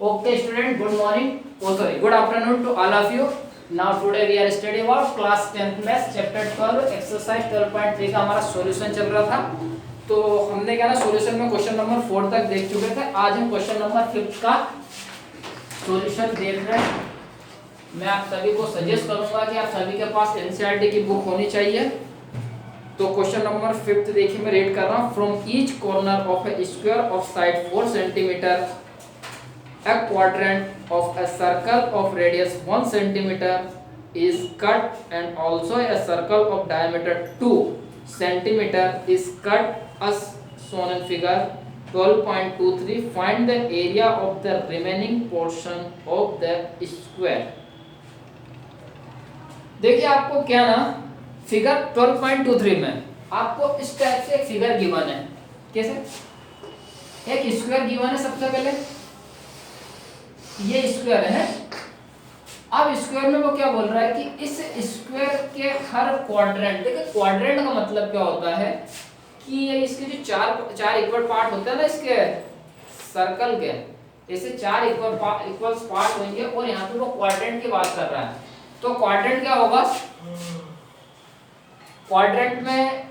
Okay student, good morning. Oh sorry, good afternoon to all of you. Now today we are studying about class 10th math chapter 12 exercise 12.3 का हमारा solution चल रहा था। तो हमने क्या ना सॉल्यूशन में क्वेश्चन नंबर 4 तक देख चुके थे। आज हम क्वेश्चन नंबर 5 का सॉल्यूशन देख रहे हैं। मैं आप सभी को सजेस्ट करूंगा कि आप सभी के पास एनसीईआरटी की बुक होनी चाहिए। तो क्वेश्चन नंबर 5 देखिए मैं रीड कर रहा हूँ। From each corner of A square of side 4 centimetre a quadrant of a circle of radius 1 centimeter is cut and also a circle of diameter 2 centimeter is cut as shown in figure 12.23. Find the area of the remaining portion of the square. देखिए आपको क्या ना figure 12.23 में आपको इस type से एक figure given है। कैसे एक स्क्वायर गिवन है। सबसे पहले ये स्क्वायर है। अब स्क्वायर में वो क्या बोल रहा है कि इस स्क्वायर के हर क्वाड्रेंट, देखिए क्वाड्रेंट का मतलब क्या होता है कि ये इसके जो चार इक्वल पार्ट होते हैं ना इसके सर्कल के, ऐसे चार इक्वल पार्ट होंगे और यहाँ पे वो क्वाड्रेंट की बात कर रहा है। तो क्वाड्रेंट क्या होगा, क्वाड्रेंट में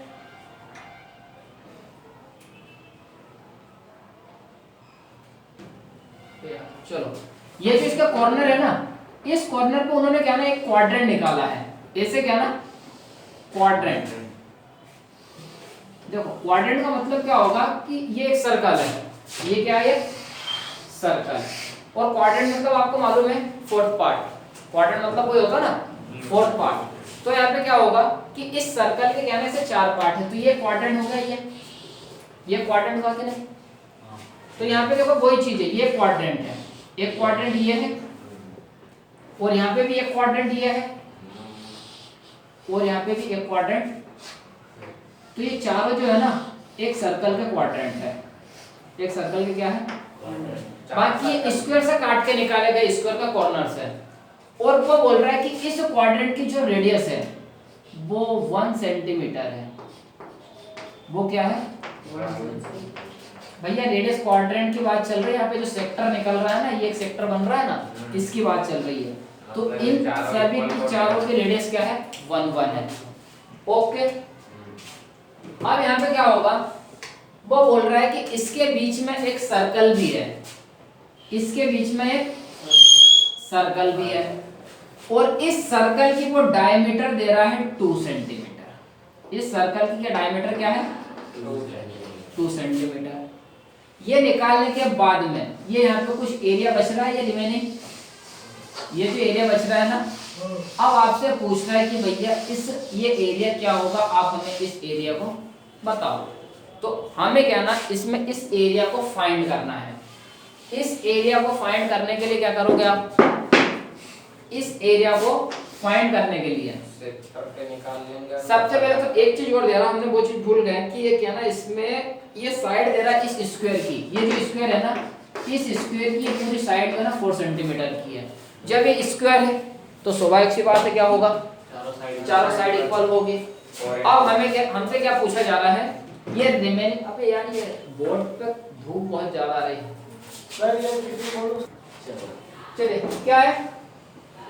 चलो ये जो इसका कॉर्नर है ना, इस कॉर्नर पे उन्होंने क्या ना एक क्वाड्रेंट निकाला है। ऐसे क्या ना क्वाड्रेंट। देखो क्वाड्रेंट का मतलब क्या होगा कि ये एक सर्कल है, ये क्या है सर्कल। और क्वाड्रेंट मतलब आपको मालूम है फोर्थ पार्ट। क्वाड्रेंट मतलब कोई होता ना फोर्थ पार्ट। तो यहाँ पे क्या होगा कि इस सर्कल के कहने से चार पार्ट है, तो ये क्वाड्रेंट होगा। ये क्वाड्रेंट होगा कि नहीं। तो यहाँ पे देखो वही चीज है, ये क्वाड्रेंट है, एक क्वाड्रेंट ये है और यहाँ पे भी एक क्वाड्रेंट ये है और यहाँ पे भी एक क्वाड्रेंट। तो ये चारों जो है ना एक सर्कल के क्वाड्रेंट है, एक सर्कल के क्या है। बाकी स्क्वायर से काट के निकाले गए स्क्वायर का कॉर्नर से। और वो बोल रहा है कि इस क्वाड्रेंट की जो रेडियस है वो 1 सेंटीमीटर है। वो क्या है भैया, रेडियस क्वाड्रेंट की बात चल रही है। यहाँ पे जो सेक्टर निकल रहा है ना, ये एक सेक्टर बन रहा है ना, इसकी बात चल रही है। तो इन सभी की चारों की रेडियस क्या है 1 है। ओके। अब यहाँ पे क्या होगा, वो बोल रहा है कि इसके बीच में एक सर्कल भी है, इसके बीच में एक सर्कल भी है और इस सर्कल की वो डायमीटर दे रहा है 2 सेंटीमीटर। इस सर्कल की क्या डायमीटर क्या है 2 सेंटीमीटर। ये निकालने के बाद में ये यहाँ पे कुछ एरिया बच रहा है, ये रिमेनिंग ये जो एरिया बच रहा है ना, अब आपसे पूछ रहा है कि भैया इस ये एरिया क्या होगा, आप हमें इस एरिया को बताओ। तो हमें क्या ना इसमें इस एरिया को फाइंड करना है। इस एरिया को फाइंड करने के लिए क्या करोगे आप, इस एरिया को फाइंड करने के लिए सबसे पहले तो एक चीज और दे रहा, हमने वो चीज भूल गए कि ये क्या ना इसमें ये साइड दे रहा है इस स्क्वायर की। ये जो स्क्वायर है ना, इस स्क्वायर की पूरी साइड है ना 4 सेंटीमीटर की है। जब ये स्क्वायर है तो स्वाभाविक सी बात है क्या होगा, चारों साइड इक्वल होगी। अब हमें क्या, हमसे क्या पूछा जा रहा है, ये रिमेनिंग। अबे यार ये बोर्ड पे धूप बहुत ज्यादा आ रही है। चलिए क्या है,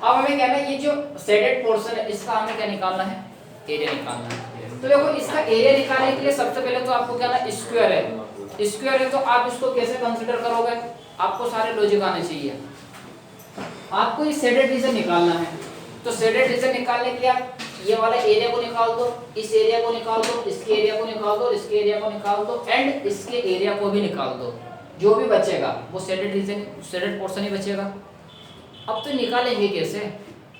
अब हमें क्या है ये जो शेडेड पोर्शन है इसका हमें क्या निकालना है, एरिया निकालना है। तो देखो इसका एरिया निकालने के लिए सबसे पहले तो आपको क्या ना स्क्वायर है, स्क्वायर है तो आप इसको कैसे कंसीडर करोगे, आपको सारे लॉजिक आने चाहिए। आपको ये शेडेड रीजन निकालना है। तो शेडेड रीजन निकालने के लिए आप ये वाला एरिया को निकाल दो, इस एरिया को निकाल दो, इसके एरिया को निकाल दो, इसके एरिया को निकाल दो एंड इसके एरिया को भी निकाल दो। जो भी बचेगा वो शेडेड रीजन, शेडेड पोर्शन ही बचेगा। अब तो निकालेंगे कैसे,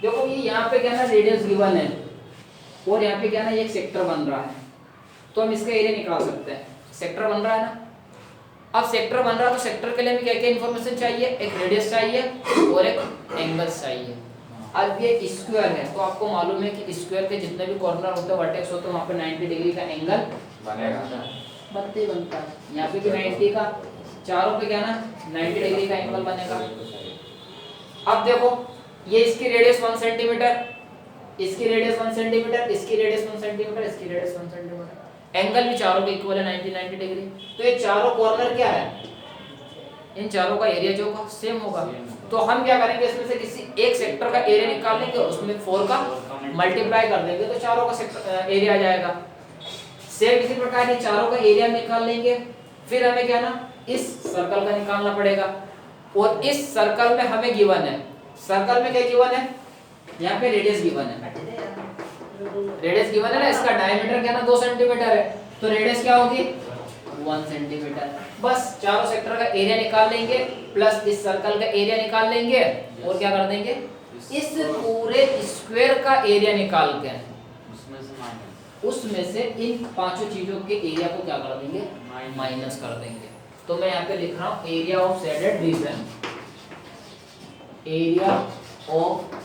देखो ये यहाँ पे क्या ना रेडियस गिवन है और यहाँ पे क्या ना एक सेक्टर बन रहा है, तो हम इसका एरिया निकाल सकते हैं। सेक्टर बन रहा है ना, अब सेक्टर बन रहा है तो सेक्टर के लिए हमें क्या क्या इन्फॉर्मेशन चाहिए, एक रेडियस चाहिए और एक एंगल चाहिए। अब ये स्क्वायर है तो आपको मालूम है कि स्क्वायर के जितने भी कॉर्नर होते हैं वर्टेक्स होते हैं वहाँ पे 90 डिग्री का एंगल बनेगा, बनते ही बनता है। यहाँ पे भी 90 का, चारों पे क्या ना 90 डिग्री का एंगल बनेगा। अब देखो ये इसकी रेडियस 1 सेंटीमीटर, इसकी रेडियस 1 सेंटीमीटर, इसकी रेडियस 1 सेंटीमीटर, इसकी रेडियस 1 सेंटीमीटर। एंगल भी चारों के इक्वल है 90 डिग्री। तो ये चारों कॉर्नर क्या है इन चारों का एरिया जो होगा सेम होगा। तो हम क्या करेंगे, इसमें से किसी एक सेक्टर का एरिया निकाल लेंगे, उसमें 4 का मल्टीप्लाई कर देंगे तो चारों का सेक्टर एरिया आ जाएगा। सेम इसी प्रकार ये चारों का एरिया निकाल लेंगे, फिर हमें क्या ना इस सर्कल का निकालना पड़ेगा। और इस सर्कल में हमें गिवन है, सर्कल में क्या गिवन है, यहाँ पे रेडियस गिवन है, रेडियस गिवन है ना, इसका डायमीटर क्या ना 2 सेंटीमीटर है, तो रेडियस क्या होगी 1 सेंटीमीटर। बस चारों सेक्टर का एरिया निकाल लेंगे प्लस इस सर्कल का एरिया निकाल लेंगे और क्या कर देंगे, इस पूरे स्क्वायर का एरिया निकाल के उसमें से इन पांचों चीजों के एरिया को क्या कर देंगे, माइनस कर देंगे। तो मैं यहाँ पे लिख रहा हूँ area of shaded region, area of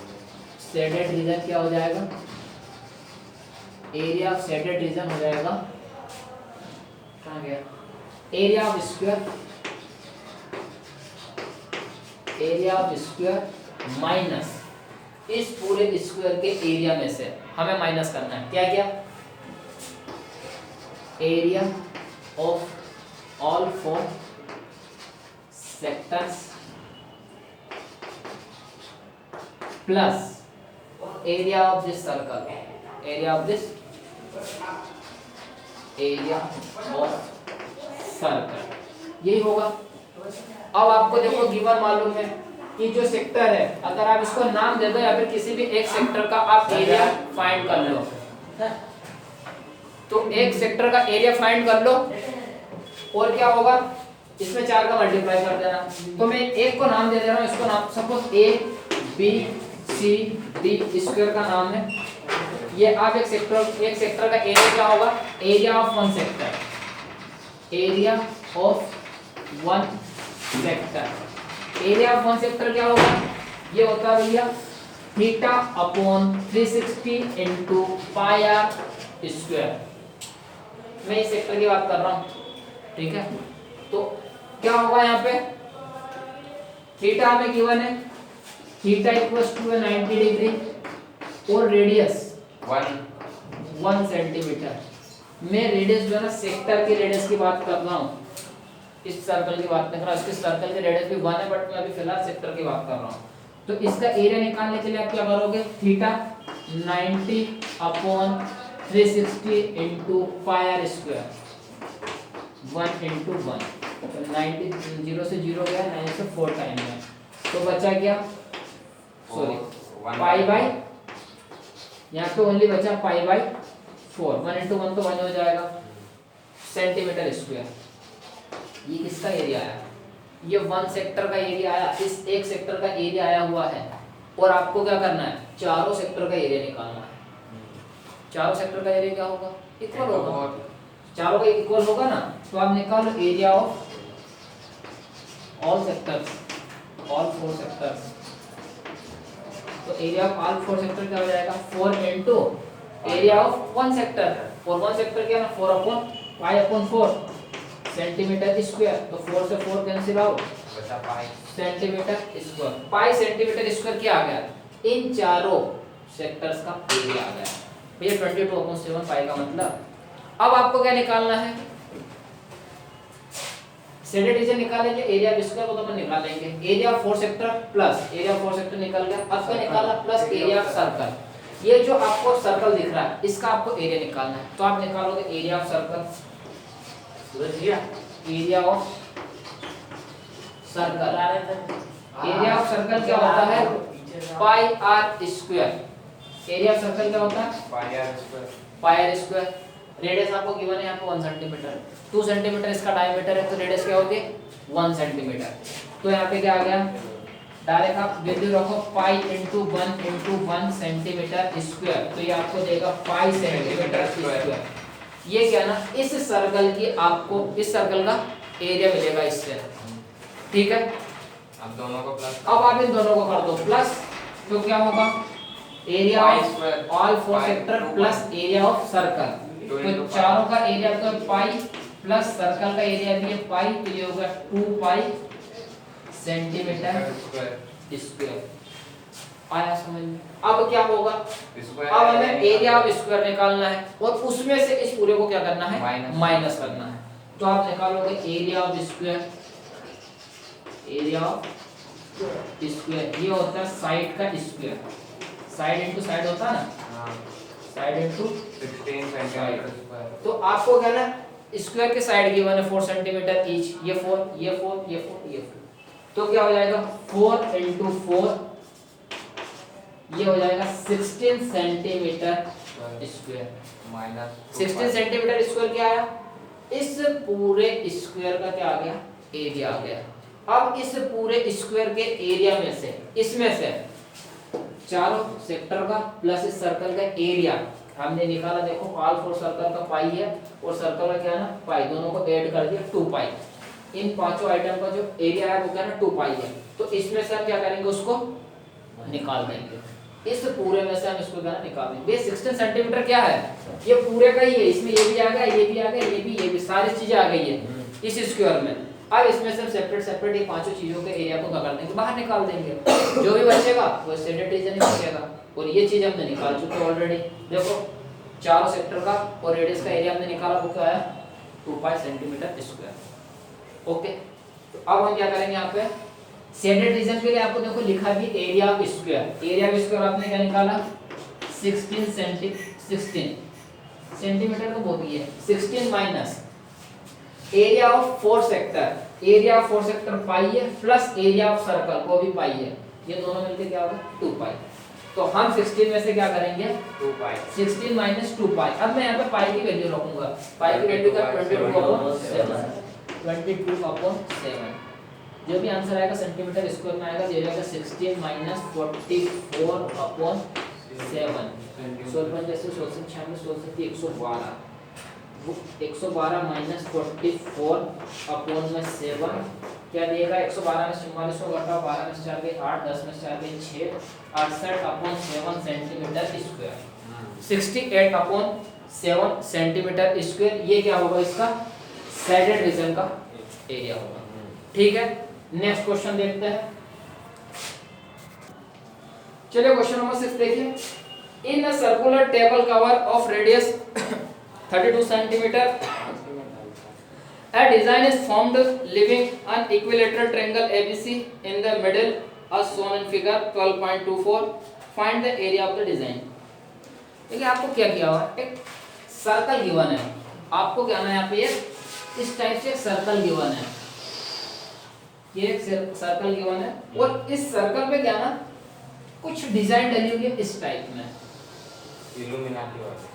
shaded region क्या हो जाएगा, एरिया ऑफ शेडेड रीजन हो जाएगा, कहाँ गया, area of square, area of square minus इस पूरे स्क्वायर के एरिया में से हमें माइनस करना है क्या क्या, area of all 4 sectors plus area of this circle, area of this area of circle, यही होगा। अब आपको देखो गिवन मालूम है कि जो सेक्टर है, अगर आप इसको नाम दे दो या फिर किसी भी एक सेक्टर का आप एरिया फाइंड कर लो, तो एक सेक्टर का एरिया फाइंड कर लो और क्या होगा, इसमें 4 का मल्टीप्लाई कर देना। तो मैं एक को नाम दे दे रहा हूँ, इसको नाम suppose A B C D square का नाम है। ये आप एक सेक्टर का एरिया क्या होगा, area of one sector, area of one sector, area of one sector क्या होगा, ये होता है भैया theta upon 360 into pi r square. मैं इस सेक्टर की बात कर रहा हूँ, ठीक है। तो क्या होगा यहाँ पे, थीटा हमें गिवन है, थीटा इक्वल्स टू 90 डिग्री और रेडियस 1 सेंटीमीटर। मैं रेडियस जो है ना सेक्टर की रेडियस की बात कर रहा हूँ, इस सर्कल की बात नहीं कर रहा, इसके सर्कल की रेडियस भी 1 है, बट मैं अभी फिलहाल सेक्टर की बात कर रहा हूँ। तो इसका एरिया निकालने के लिए आप क्या करोगे, theta 90 upon 360 into pi r square, 1 into 1, तो 90 0 से 0 गया, 9 से 4 टाइम है, तो बचा क्या, सॉरी पाई बाई, यहाँ पे ओनली बचा पाई बाई 4, 1 इंटू 1 तो 1 हो जाएगा सेंटीमीटर स्क्वायर। ये किसका एरिया आया, ये 1 सेक्टर का एरिया आया, इस एक सेक्टर का एरिया आया हुआ है। और आपको क्या करना है, चारों सेक्टर का एरिया निकालना है। चारों सेक्टर का एरिया क्या होगा, इक्वल होगा, चारों का इक्वल होगा ना, तो आप निकालो area of all sectors, all 4 sectors. तो एरिया ऑफ ऑल 4 सेक्टर क्या हो जाएगा, 4 इंटू एरिया ऑफ 1 सेक्टर, और 1 सेक्टर क्या है ना 4 upon pi upon 4 centimetre square. तो 4 से 4 कैंसिल आउट, बचा पाई सेंटीमीटर स्क्वायर। पाई सेंटीमीटर स्क्वायर क्या आ गया, इन चारों सेक्टर्स का एरिया आ गया भैया 22/7 पाई का मतलब। अब आपको क्या निकालना है, शेडेड रीजन निकालेंगे, एरिया ऑफ स्क्वायर को तो अपन निकाल लेंगे, area of 4 sector plus area of 4 sector निकल गया। अब क्या निकालना, प्लस एरिया ऑफ सर्कल। ये जो आपको सर्कल दिख रहा है इसका आपको एरिया निकालना है, तो आप निकालोगे area of circle, area of circle. Area of circle क्या होता है, pi r square. Area of circle क्या होता है, pi r square, pi r square. Radius आपको गिवन है यहाँ पे 1 सेंटीमीटर, 2 सेंटीमीटर इसका डायमीटर है, तो रेडियस क्या होगी 1 सेंटीमीटर। तो यहाँ पे क्या आ गया, डायरेक्ट आप वैल्यू रखो पाई इंटू 1 सेंटीमीटर स्क्वायर, तो ये आपको देगा पाई सेंटीमीटर स्क्वायर। ये क्या ना, इस सर्कल की आपको इस सर्कल का एरिया मिलेगा इससे, ठीक है। अब दोनों को प्लस, अब आप इन दोनों को कर दो प्लस, तो क्या होगा, area of all 4 sector plus area of circle. तो चारों का एरिया तो पाई प्लस सर्कल का एरिया भी है पाई, तो ये होगा 2 पाई सेंटीमीटर स्क्वायर। आया समझ में। अब क्या होगा, अब हमें एरिया ऑफ स्क्वायर निकालना है और उसमें से इस पूरे को क्या करना है, माइनस करना है। तो आप निकालोगे area of square area of square, ये होता है साइड का स्क्वायर, साइड इनटू साइड होता है ना, साइड इनटू 16 सेंटीमीटर स्क्वायर। तो आपको क्या ना स्क्वायर के साइड गिवन है 4 सेंटीमीटर ईच, ये 4 ये 4 ये 4 ये 4, तो क्या हो जाएगा 4 इंटू 4, ये हो जाएगा 16 centimetre square, minus 16 centimetre square क्या आया, इस पूरे स्क्वायर का क्या आ गया, एरिया आ गया। अब इस पूरे स्क्वायर के एरिया में से, इसमें से चारों सेक्टर का प्लस इस सर्कल का एरिया हमने निकाला, देखो ऑल फोर सर्कल का पाई है और सर्कल का क्या है ना पाई, दोनों को ऐड कर दिया 2 पाई, इन पांचों आइटम का जो एरिया है वो क्या है ना 2 पाई है, तो इसमें से हम क्या करेंगे उसको निकाल देंगे, इस पूरे में से हम इसको क्या निकाल देंगे। ये 16 सेंटीमीटर क्या है, ये पूरे का ही है, इसमें ये भी आ गया ये भी आ गया ये भी सारी चीजें आ गई है इस स्क्वायर में। अब इसमें से सेपरेट सेपरेट ये पांचों चीजों के एरिया को कर देंगे, बाहर निकाल देंगे, जो भी बचेगा वो स्टैंडर्ड रीजन ही बचेगा, और ये चीज हमने निकाल चुके हैं ऑलरेडी। देखो चारों सेक्टर का और रेडियस का एरिया हमने निकाला, वो क्या है 2 पाई सेंटीमीटर स्क्वायर। ओके, तो अब हम क्या करेंगे यहाँ पे शेडेड रीजन के लिए आपको देखो लिखा भी area of square, area of square आपने क्या निकाला 16 सेंटीमीटर तो बहुत ही है, 16 minus area of 4 sector, area of 4 sector pi है प्लस एरिया ऑफ सर्कल वो भी पाई है, ये दोनों मिलके क्या होगा 2 पाई। तो हम 16 में से क्या करेंगे 2 पाई, 16 माइनस 2 पाई। अब मैं यहाँ पे पाई की वैल्यू रखूंगा, पाई की वैल्यू का 22/7, जो भी आंसर आएगा सेंटीमीटर स्क्वायर में आएगा, ये जाएगा 16 माइनस 44/7, 16 जैसे 16 96 16 112, 112 माइनस 44/7 क्या देगा, 112 में 44 को घटाओ, 12 में 4 गए 8, 10 में 4 गए 6, 68/7 सेंटीमीटर स्क्वायर, 68/7 सेंटीमीटर स्क्वायर, ये क्या होगा इसका शेडेड रीजन का एरिया होगा। ठीक है, नेक्स्ट क्वेश्चन देखते हैं। चलिए क्वेश्चन नंबर 6 देखिए, in a circular table cover of radius 32 centimeter, a design is formed leaving an equilateral triangle ABC in the middle as shown in figure 12.24. Find the area of the design. देखिए आपको क्या किया हुआ, एक circle given है, आपको क्या ना यहाँ पे इस टाइप से एक सर्कल गिवन है, ये एक सर्कल गिवन है और इस सर्कल पे क्या ना कुछ डिजाइन डली हुई है इस टाइप में, इल्यूमिनाटी वाली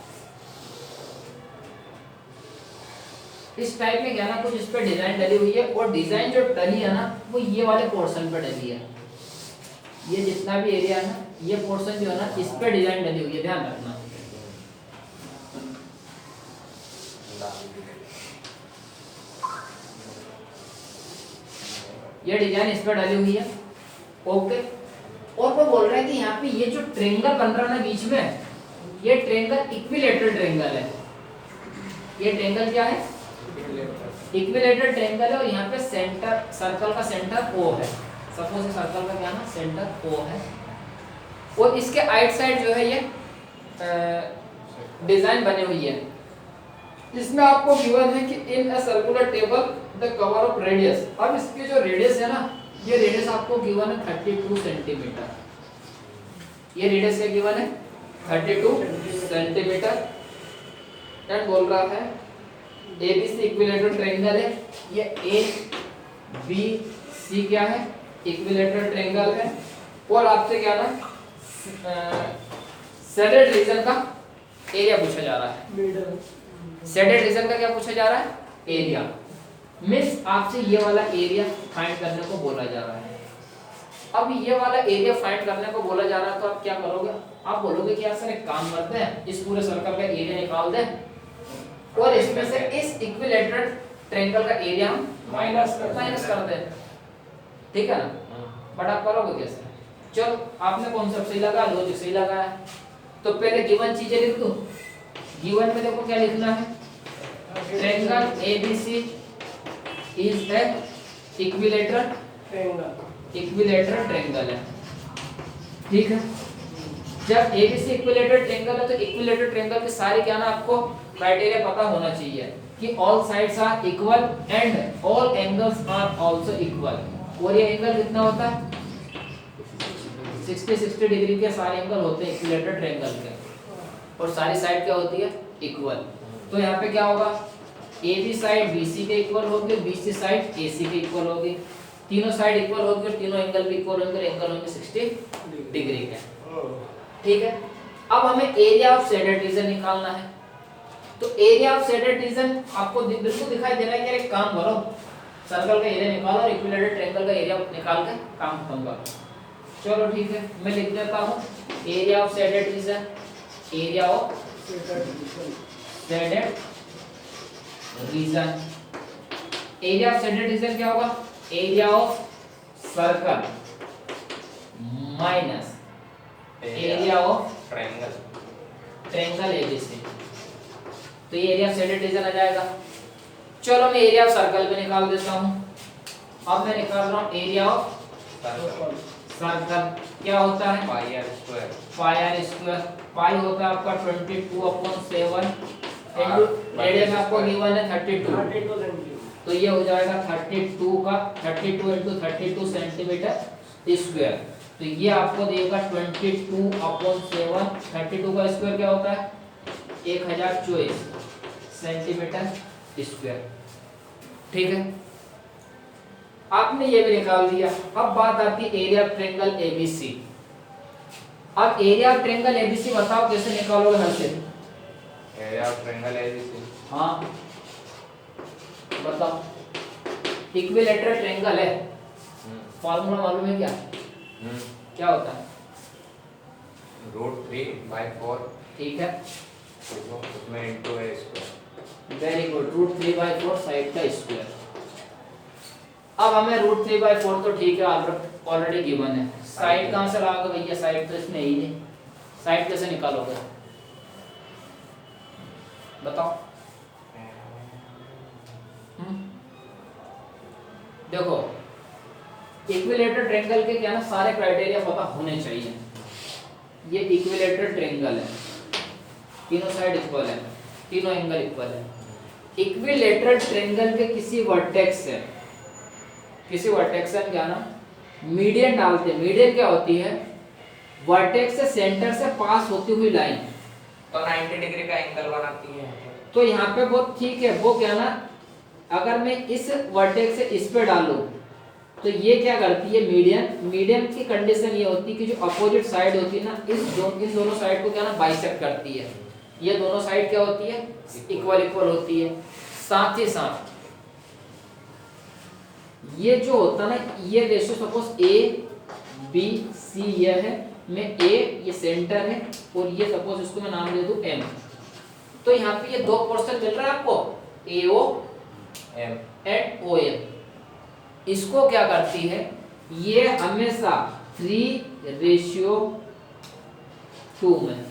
इस टाइप में क्या ना कुछ इस पे डिजाइन डली हुई है, और डिजाइन जो डली है ना वो ये वाले पोर्शन पे डली है, ये जितना भी एरिया है ना ये पोर्शन जो है ना इस पे डिजाइन डली हुई है, ध्यान रखना। ये डिजाइन इस पे डली हुई है। ओके, और वो बोल रहे हैं कि यहाँ पे ये जो ट्रायंगल बन रहा है ना बीच में, ये ट्रायंगल इक्विलेटरल ट्रायंगल है, ये ट्रायंगल क्या है इक्विलेटरल ट्रायंगल है, और यहाँ पे सेंटर सर्कल का सेंटर O है, सपोज सर्कल का क्या ना सेंटर O है, और इसके आइट साइड जो है ये डिजाइन बनी हुई है, इसमें आपको गिवन है कि in a circular table the cover of radius, अब इसकी जो रेडियस है ना ये रेडियस आपको गिवन है 32 सेंटीमीटर, ये रेडियस क्या गिवन है 32 सेंटीमीटर, एंड बोल रहा है ABC इक्विलेटरल ट्रायंगल है, ये ABC क्या है इक्विलेटरल ट्रायंगल है, और आपसे क्या ना शेडेड रीजन का एरिया पूछा जा रहा है, शेडेड रीजन का क्या पूछा जा रहा है एरिया, मींस आपसे ये वाला एरिया फाइंड करने को बोला जा रहा है। अब ये वाला एरिया फाइंड करने को बोला जा रहा है, तो आप क्या करोगे, आप बोलोगे कि यार सर एक काम करते हैं इस पूरे सर्कल का एरिया निकाल दें और इसमें से इस इक्विलेटरल ट्रायंगल का एरिया हम माइनस कर दें, ठीक है ना, बट आप करोगे कैसे, चलो आपने कॉन्सेप्ट सही लगा, लॉजिक सही लगा है, तो पहले गिवन चीजें लिख दो, गिवन में देखो क्या लिखना है, triangle ABC is a equilateral triangle है, ठीक है। जब ABC इक्विलेटरल ट्रायंगल है तो इक्विलेटरल ट्रायंगल के सारे क्या ना आपको क्राइटेरिया पता होना चाहिए कि all sides are equal and all angles are also equal, और ये एंगल कितना होता है 60 डिग्री के सारे एंगल होते हैं इक्विलेटरल ट्रायंगल के, और सारी साइड क्या होती है इक्वल। तो यहाँ पे क्या होगा ए बी साइड BC के इक्वल होगी, BC साइड AC के इक्वल होगी, तीनों साइड इक्वल होगी और तीनों एंगल भी इक्वल होंगे, एंगल होंगे 60 डिग्री के। ठीक है, अब हमें एरिया ऑफ शेडेड रीजन निकालना है। तो एरिया ऑफ शेडेड रीजन आपको बिल्कुल दिखाई दे रहा है कि एक काम करो, सर्कल का एरिया निकालो और इक्विलेटरल ट्रायंगल का एरिया निकाल के काम खत्म करो। चलो ठीक है, मैं लिख देता हूँ area of shaded region, area of shaded region. Area of shaded region क्या होगा, area of circle minus area of triangle ABC। तो ये एरिया ऑफ शेडेड रीजन आ जाएगा। चलो मैं एरिया ऑफ सर्कल भी निकाल देता हूँ। अब मैं निकाल रहा हूँ एरिया ऑफ सर्कल, क्या होता है पाई r स्क्वायर, पाई होता है आपका 22/7 इनटू रेडियस आपको गिवन है 32, तो ये हो जाएगा 32 × 32 सेंटीमीटर स्क्वायर। तो ये आपको देगा 22/7, 32 का स्क्वायर क्या होता है 1024 सेंटीमीटर स्क्वायर। ठीक है, आपने ये भी निकाल दिया। अब बात आती है एरिया ऑफ ट्रायंगल ABC। अब एरिया ऑफ ट्रायंगल ABC बताओ कैसे निकालोगे हल से? एरिया ऑफ ट्रायंगल ABC, हाँ बताओ। इक्विलेटरल ट्रायंगल है, फार्मूला मालूम है क्या? क्या होता है √3/4। ठीक है, उसमें into a square. Very good, √3/4 side का स्क्वायर। अब हमें √3/4 तो ठीक है ऑलरेडी गिवन है, साइड कहां से लाओगे भैया? साइड तो इसमें ही नहीं, साइड कैसे निकालोगे बताओ? देखो इक्विलेटरल ट्रायंगल के क्या ना सारे क्राइटेरिया पता होने चाहिए। ये इक्विलेटरल ट्रायंगल है, तीनों साइड इक्वल है, तीनों एंगल इक्वल है। इक्विलेटरल ट्रायंगल के किसी वर्टेक्स से क्या ना मीडियन डालते हैं। मीडियन क्या होती है? वर्टेक्स से सेंटर से पास होती हुई लाइन, तो 90 डिग्री का एंगल बनाती है। तो यहाँ पे वो ठीक है, वो क्या ना अगर मैं इस वर्टेक्स से इस पे डालूं तो ये क्या करती है मीडियन की कंडीशन ये होती है कि जो अपोजिट साइड होती है ना इन दोनों साइड को क्या ना बाइसेक्ट करती है। ये दोनों साइड क्या होती है इक्वल होती है। साथ ही साथ ये जो होता है ना ये रेशियो सपोज ABC ये है, मैं A ये सेंटर है और ये सपोज इसको मैं नाम दे दूं M। तो यहाँ पे ये दो पोर्शन मिल रहा है आपको AO M एंड OM। इसको क्या करती है ये हमेशा 3:2 में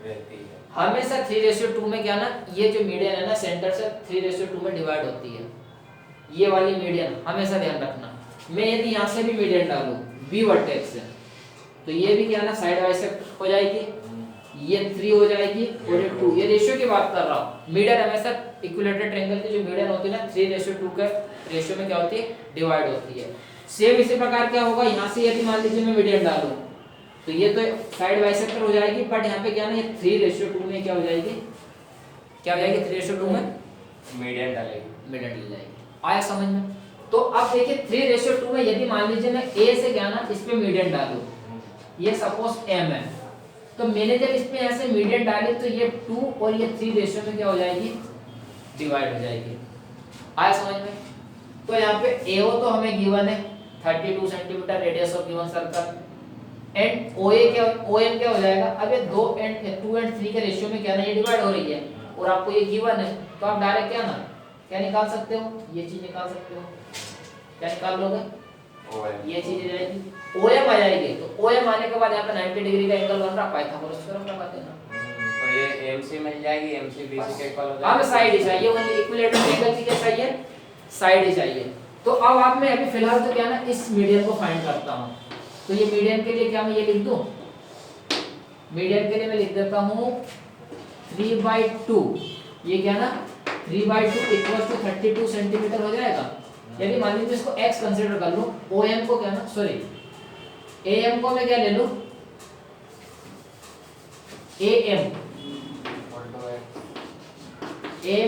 रहती है, हमेशा 3:2 में क्या ना ये जो मीडियन है ना सेंटर से 3:2 में डिवाइड होती है। ये वाली मीडियन हमेशा ध्यान रखना। मैं यदि यहाँ से भी मीडियन डालूं B वर्टेक्स से तो ये भी क्या ना साइड वाइज हो जाएगी, ये 3 हो जाएगी और ये 2। ये रेशियो की बात कर रहा हूँ। मीडियन हमेशा इक्विलेटरल ट्रायंगल की जो मीडियन होती है ना 3:2 के रेशियो में क्या होती है डिवाइड होती है। सेम इसी प्रकार क्या होगा यहाँ से यदि मान लीजिए मैं मीडियन डालूं तो ये तो साइड बाइसेक्टर हो जाएगी, बट यहाँ पे क्या ना ये 3:2 में क्या हो जाएगी 3:2 में मीडियन डालेगी, मीडियन डल जाएगी। आया समझ में? तो अब देखिए 3:2 में यदि मान लीजिए मैं A से क्या ना इस पे मीडियन डालूं, ये सपोज M है, तो मैंने जब इस पे ऐसे मीडियन डाली तो ये 2 और ये 3 रेशियो में क्या हो जाएगी डिवाइड हो जाएगी। आया समझ में? तो यहाँ पे AO तो हमें गिवन है 32 centimetre radius of given circle and OM क्या हो जाएगा? अब ये 2 और 3 के रेशियो में क्या ना ये डिवाइड हो रही है और आपको ये गिवन है, तो आप डायरेक्ट क्या निकाल सकते हो? ये चीज निकाल सकते हो। क्या निकाल लोगे? ये चीज आ जाएगी OM आ जाएगी। तो OM आने के बाद यहाँ पे 90 डिग्री का एंगल बन रहा, पाइथागोरस थ्योरम लगा देना। तो ये MC मिल जाएगी, MC BC के इक्वल हो जाएगी। अब साइड ही चाहिए, ओनली इक्विलेटरल ट्रायंगल की क्या चाहिए? साइड ही चाहिए। तो अब आप मैं अभी फिलहाल तो क्या ना इस मीडियन को फाइंड करता हूँ। तो ये मीडियन के लिए क्या मैं ये लिख दूं? मीडियन के लिए मैं लिख देता हूँ 3/2। ये क्या ना 3/2 = 32 सेंटीमीटर हो जाएगा। यदि मान लीजिए इसको x कंसीडर कर लो, OM को क्या ना, सॉरी AM को मैं क्या ले लूं, AM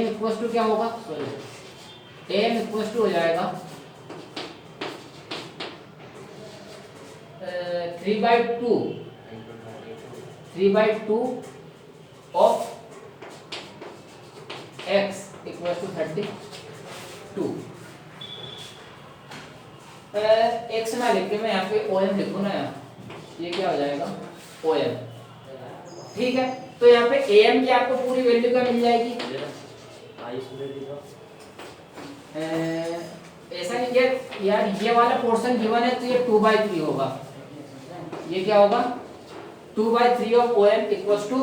इक्वल्स टू क्या होगा, सॉरी AM इक्वल्स टू हो जाएगा 3/2 of x equals to 32। x ना लिख के मैं यहाँ पे OM लिखूँ ना, ये क्या हो जाएगा OM। ठीक है, तो यहाँ पे AM की आपको पूरी वैल्यू क्या मिल जाएगी, ऐसा नहीं कि यार ये वाला पोर्शन गिवन है तो ये 2/3 होगा, ये क्या होगा 2/3 ऑफ OM इक्वल्स टू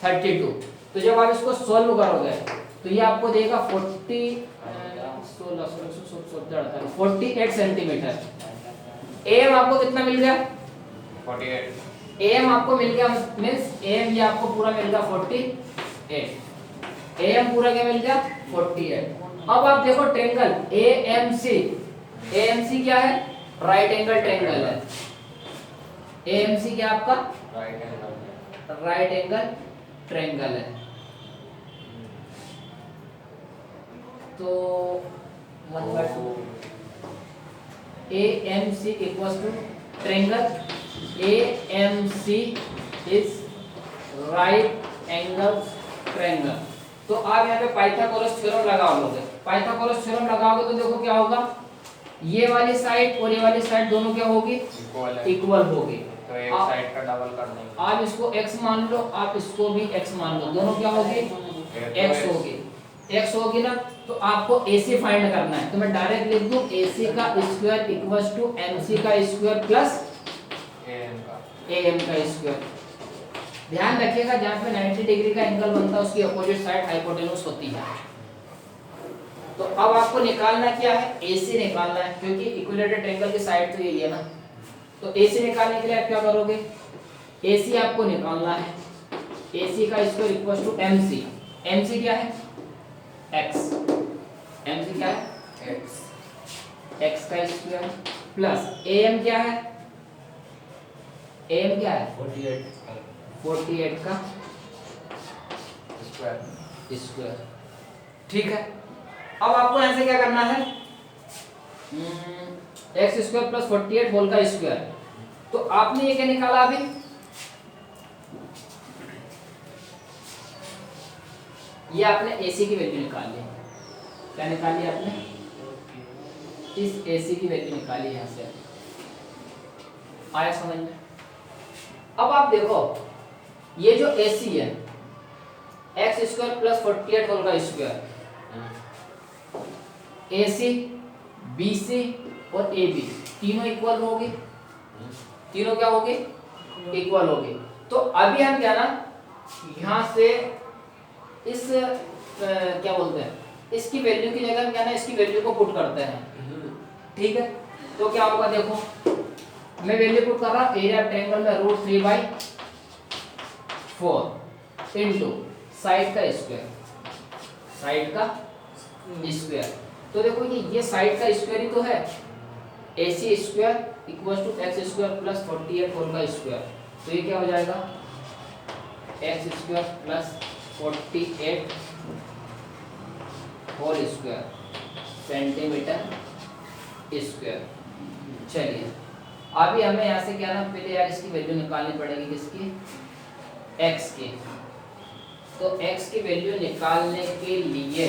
32। तो जब आप इसको सॉल्व करोगे तो ये आपको देगा 48 सेंटीमीटर। AM आपको कितना मिल गया, 48। AM आपको मिल गया, मींस AM ये आपको पूरा मिल गया 48। AM पूरा क्या मिल गया 48। अब आप देखो ट्रायंगल AMC क्या है, राइट एंगल ट्रायंगल है। AMC क्या आपका राइट एंगल ट्रायंगल है। तो 1/2 AMC equals to triangle AMC is right angle triangle. तो आप यहाँ पे पाइथागोरस थ्योरम लगा लोगे, पाइथागोरस थ्योरम लगाओगे तो देखो क्या होगा, ये वाली साइड और ये वाली साइड दोनों क्या होगी, इक्वल होगी। तो एक साइड का डबल कर देंगे, आप इसको x मान लो, आप इसको भी x मान लो, दोनों क्या होगी x होगी, x होगी ना। तो आपको AC फाइंड करना है, तो मैं डायरेक्ट लिख दूं AC का स्क्वायर इक्वल्स टू MC का स्क्वायर प्लस AM का स्क्वायर। ध्यान रखिएगा जहाँ पे 90 डिग्री का एंगल बनता है उसकी अपोजिट साइड हाइपोटेन्यूज होती है। तो अब आपको निकालना क्या है, AC निकालना है, क्योंकि इक्विलेटरल ट्रायंगल की साइड तो यही है ना। तो AC निकालने के लिए आप क्या करोगे, AC आपको निकालना है, AC का square equals to MC। MC क्या है x, MC क्या है x का स्क्वायर प्लस AM क्या है, AM क्या है 48 का स्क्वायर। ठीक है, अब आपको यहां से क्या करना है, x स्क्वायर प्लस 48 होल का स्क्वायर। तो आपने ये क्या निकाला अभी, ये आपने AC की वैल्यू निकाल ली। क्या निकाल ली आपने, इस AC की वैल्यू निकाली यहां से, आया समझ में। अब आप देखो ये जो AC है x स्क्वायर प्लस 48 होल का स्क्वायर, AC BC और AB तीनों इक्वल होगी, तीनों क्या होगी इक्वल होगी। तो अभी हम क्या ना यहाँ से इस क्या बोलते हैं, इसकी वैल्यू की जगह हम क्या ना इसकी वैल्यू को पुट करते हैं। ठीक है, तो क्या होगा देखो, मैं वैल्यू पुट कर रहा हूँ, एरिया ऑफ ट्रायंगल में √3/4 इनटू साइड का स्क्वायर, साइड का स्क्वायर। तो देखो ये साइड का स्क्वायर ही तो है, AC square equals to x square plus 48 whole का स्क्वायर। तो ये क्या हो जाएगा x square plus 48 whole square centimetre square. चलिए अभी हमें यहाँ से क्या ना, पहले यार इसकी वैल्यू निकालनी पड़ेगी, किसकी x की। तो x की वैल्यू निकालने के लिए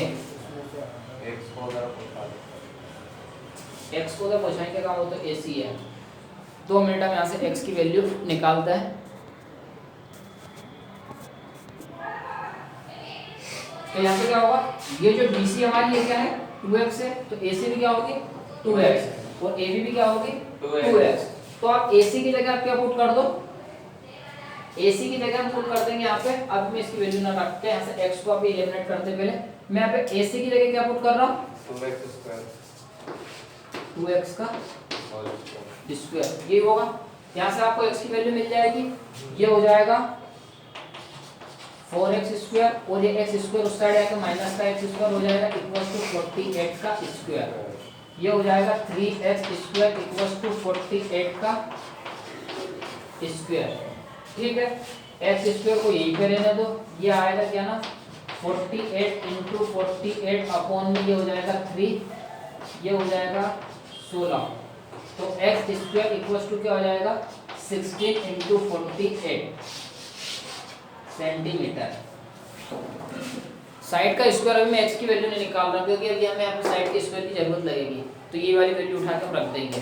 x को अगर पहुँचाएंगे कहाँ, वो तो AC है। 2 मिनट हम यहाँ से x की वैल्यू निकालते हैं। तो यहाँ पे क्या होगा, ये जो BC हमारी ये क्या है 2x है, तो AC भी क्या होगी 2x और AB भी क्या होगी 2x। तो आप AC की जगह आप क्या पुट कर दो, AC की जगह हम पुट कर देंगे यहाँ पे। अब मैं इसकी वैल्यू ना रख के यहाँ से x को अभी एलिमिनेट करते पहले मैं यहाँ पे AC की जगह क्या पुट कर रहा हूँ 2x का स्क्वायर, ये होगा। यहाँ से आपको x की वैल्यू मिल जाएगी, ये हो जाएगा 4x स्क्वायर और ये x स्क्वायर उस साइड आएगा माइनस का x स्क्वायर हो जाएगा इक्वल टू 48 का स्क्वायर। ये हो जाएगा 3x स्क्वायर इक्वल्स टू 48 का स्क्वायर। ठीक है, x स्क्वायर को यहीं पे रहने दो, ये आएगा क्या ना 48 इंटू 48 अपॉन में ये हो जाएगा 3, ये हो जाएगा 16। तो x स्क्वायर इक्वल्स टू क्या हो जाएगा 16 इंटू 48 सेंटीमीटर। साइड का स्क्वायर अभी मैं x की वैल्यू नहीं निकाल रहा क्योंकि अभी हमें यहाँ पे साइड के स्क्वायर की जरूरत लगेगी, तो ये वाली वैल्यू उठा के हम रख देंगे।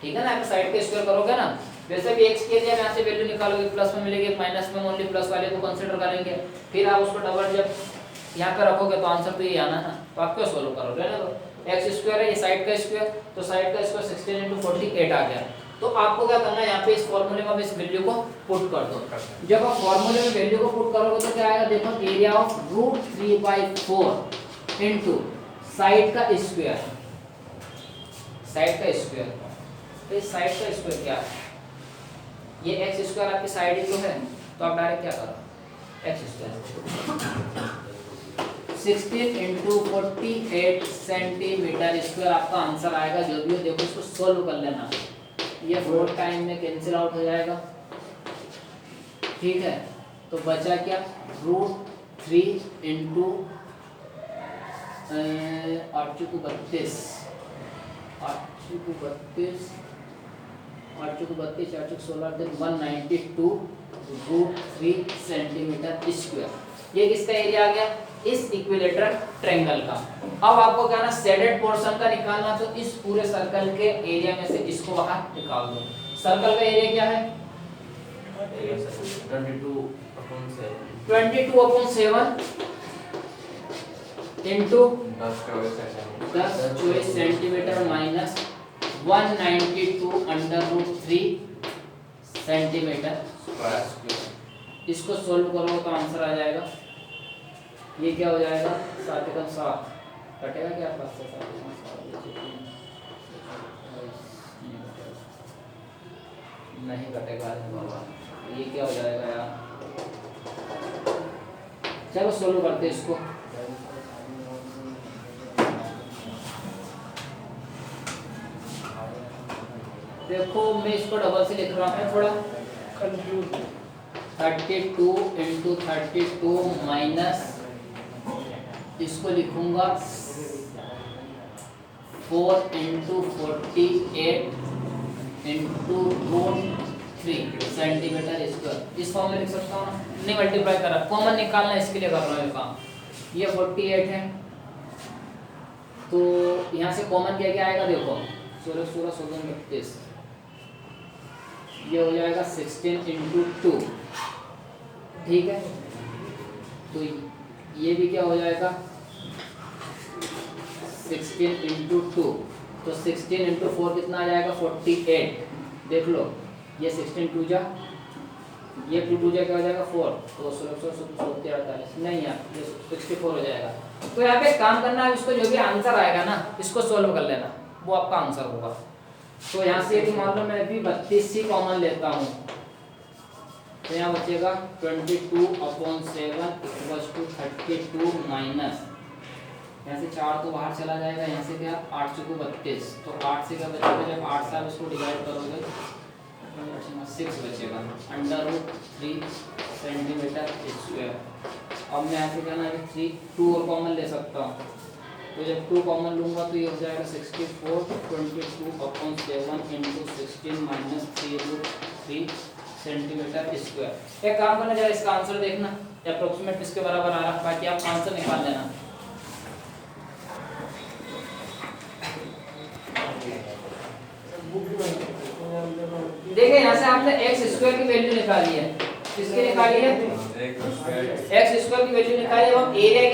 ठीक है ना, आप साइड के स्क्वायर करोगे ना, वैसे भी x के लिए हम यहाँ से वैल्यू निकालोगे प्लस में मिलेगी, माइनस में ओनली प्लस वाले को कंसीडर करेंगे, फिर आप उसको डबल जब यहाँ पे रखोगे तो आंसर तो ये आना ना, तो आप क्यों सोल्व करोगे ना। तो x स्क्वायर है, ये साइड का स्क्वायर, तो साइड का स्क्वायर 16 इंटू 48 आ गया। तो आपको क्या करना है, यहाँ पे इस फॉर्मूले में इस वैल्यू को पुट कर दो। जब आप फॉर्मूले में वैल्यू को पुट करोगे तो क्या आएगा, देखो एरिया ऑफ √3/4 इंटू साइड का स्क्वायर, साइड का स्क्वायर। तो इस साइड का स्क्वायर क्या है, ये x स्क्वायर आपकी साइड ही तो है, तो आप डायरेक्ट क्या करो x square 16 into 48 centimetre square आपका आंसर आएगा। जो भी हो देखो इसको सोल्व कर लेना, ये 4 टाइम में कैंसिल आउट हो जाएगा। ठीक है, तो बचा क्या √3 इंटू 8 को 32, 8 को 32, 8 को 32, 8 को 16, 192 √3 सेंटीमीटर स्क्वायर। ये किसका एरिया आ गया, इस इक्विलेटरल ट्रायंगल का। अब आपको क्या ना शेडेड पोर्शन का निकालना, तो इस पूरे सर्कल के एरिया में से इसको बाहर निकाल दो। सर्कल का एरिया क्या है 22/7 into 10 centimetre minus 192 √3 centimetre square. इसको सोल्व करो तो आंसर आ जाएगा, ये क्या हो जाएगा 7 कटेगा क्या पास से 7 नहीं कटेगा बाबा, ये क्या हो जाएगा यार। चलो सोल्व करते इसको। देखो मैं इसको डबल से लिख रहा हूँ, थोड़ा कंफ्यूज। 32 इंटू 32 माइनस इसको लिखूंगा 4 इंटू 48 इंटू √3 सेंटीमीटर स्क्वायर। इस फॉर्म में लिख सकता हूँ, नहीं मल्टीप्लाई करा, कॉमन निकालना इसके लिए कर रहा हूँ ये काम। ये 48 है, तो यहाँ से कॉमन क्या क्या आएगा देखो 16 16 16 32, ये हो जाएगा 16 इंटू 2। ठीक है, तो ये भी क्या हो जाएगा 16 इंटू 2, तो 16 इंटू 4 कितना आ जाएगा 48। देख लो ये 16 2 जा, ये 2 जा क्या हो जाएगा 4, तो 16 48 नहीं यार, ये 64 हो जाएगा। तो यहाँ पे काम करना है, इसको जो भी आंसर आएगा ना इसको सोल्व कर लेना, वो आपका आंसर होगा। तो यहाँ से यदि मान लो मैं भी 32 ही कॉमन लेता हूँ, तो यहाँ बचेगा 22/7 इक्वल्स टू 32 माइनस, यहाँ से 4 तो बाहर चला जाएगा, यहाँ से क्या 8 को 32, तो 8 से क्या बचेगा, जब 8 से आप इसको डिवाइड करोगे 6 बचेगा √3 सेंटीमीटर स्क्वायर। अब मैं यहाँ से क्या ना 2 और कॉमन ले सकता हूँ, तो जब 2 कॉमन लूँगा तो ये हो जाएगा 64 22/7 इंटू 16 माइनस 3√3 सेंटीमीटर स्क्वायर। एक काम करना, जरा इसका आंसर देखना अप्रोक्सीमेट इसके बराबर आ रहा, बाकी आप आंसर निकाल लेना। देखिए यहाँ से आपने x स्क्वायर की वैल्यू निकाली है, किसकी निकाली है x स्क्वायर की वैल्यू निकाली है। अब हम एरिया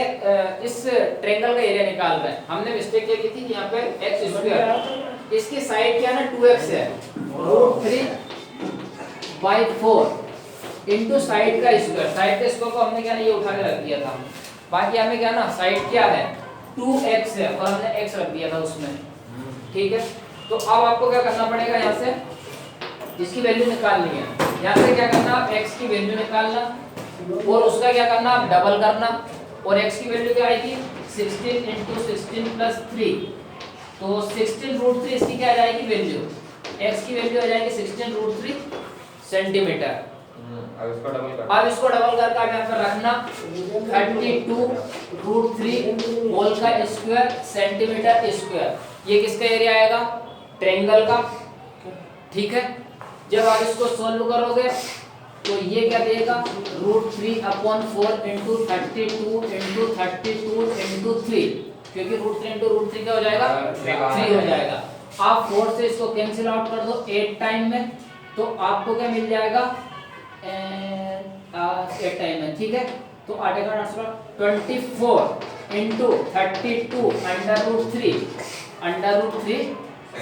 इस ट्रायंगल का एरिया निकाल रहे हैं। हमने मिस्टेक क्या की थी कि यहाँ पे x स्क्वायर, इसकी साइड क्या है ना 2x है, √3/4 इंटू साइड का स्क्वायर। साइड के स्क्वायर को हमने क्या ना ये उठा के रख दिया था, बाकी हमें क्या ना साइड क्या है 2x है और हमने x रख दिया था उसमें। ठीक है, तो अब आपको क्या करना पड़ेगा, यहाँ से इसकी वैल्यू निकालनी है। यहाँ से क्या करना, x की वैल्यू निकालना और उसका क्या करना आप डबल करना, और x की वैल्यू क्या आई थी 16 इंटू 16 प्लस 3 तो 16√3 इसकी क्या आ जाएगी वैल्यू, x की वैल्यू आ जाएगी 16√3 सेंटीमीटर। अब इसको डबल कर। अब इसको डबल करके आप यहाँ पर रखना 32√3 होल का स्क्वायर सेंटीमीटर स्क्वायर। ये किसका एरिया आएगा, ट्रायंगल का। ठीक है, जब आप इसको सॉल्व करोगे तो ये क्या देगा, √3/4 इंटू 32 इंटू 32 इंटू 3, क्योंकि √3 इंटू √3 क्या हो जाएगा, 3 हो जाएगा। आप 4 से इसको कैंसिल आउट कर दो 8 टाइम में, तो आपको क्या मिल जाएगा 8 टाइम में। ठीक है, तो आटेगा आंसर 24 इंटू 32 √3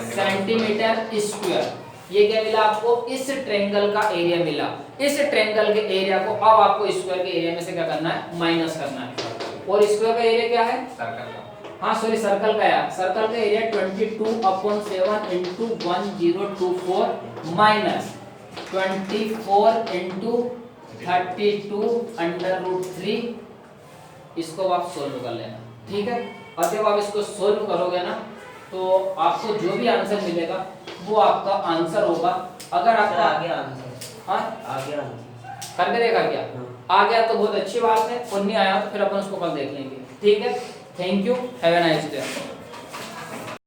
सेंटीमीटर स्क्वायर। ये क्या मिला आपको, इस ट्रायंगल का एरिया मिला। इस ट्रायंगल के एरिया को अब आपको स्क्वायर के एरिया में से क्या करना है, माइनस करना है। और स्क्वायर का एरिया क्या है, सर्कल का, हाँ सॉरी सर्कल का है, सर्कल का एरिया 22/7 इंटू 1024 माइनस 24 इंटू 32 √3। इसको आप सोल्व कर लेना। ठीक है, और जब आप इसको सोल्व करोगे ना तो आपको जो भी आंसर मिलेगा वो आपका आंसर होगा। अगर आपका आ गया आंसर, हाँ आ गया आंसर, करके देखा क्या, आ गया तो बहुत अच्छी बात है, और नहीं आया तो फिर अपन उसको कल देख लेंगे। ठीक है, thank you, have a nice day.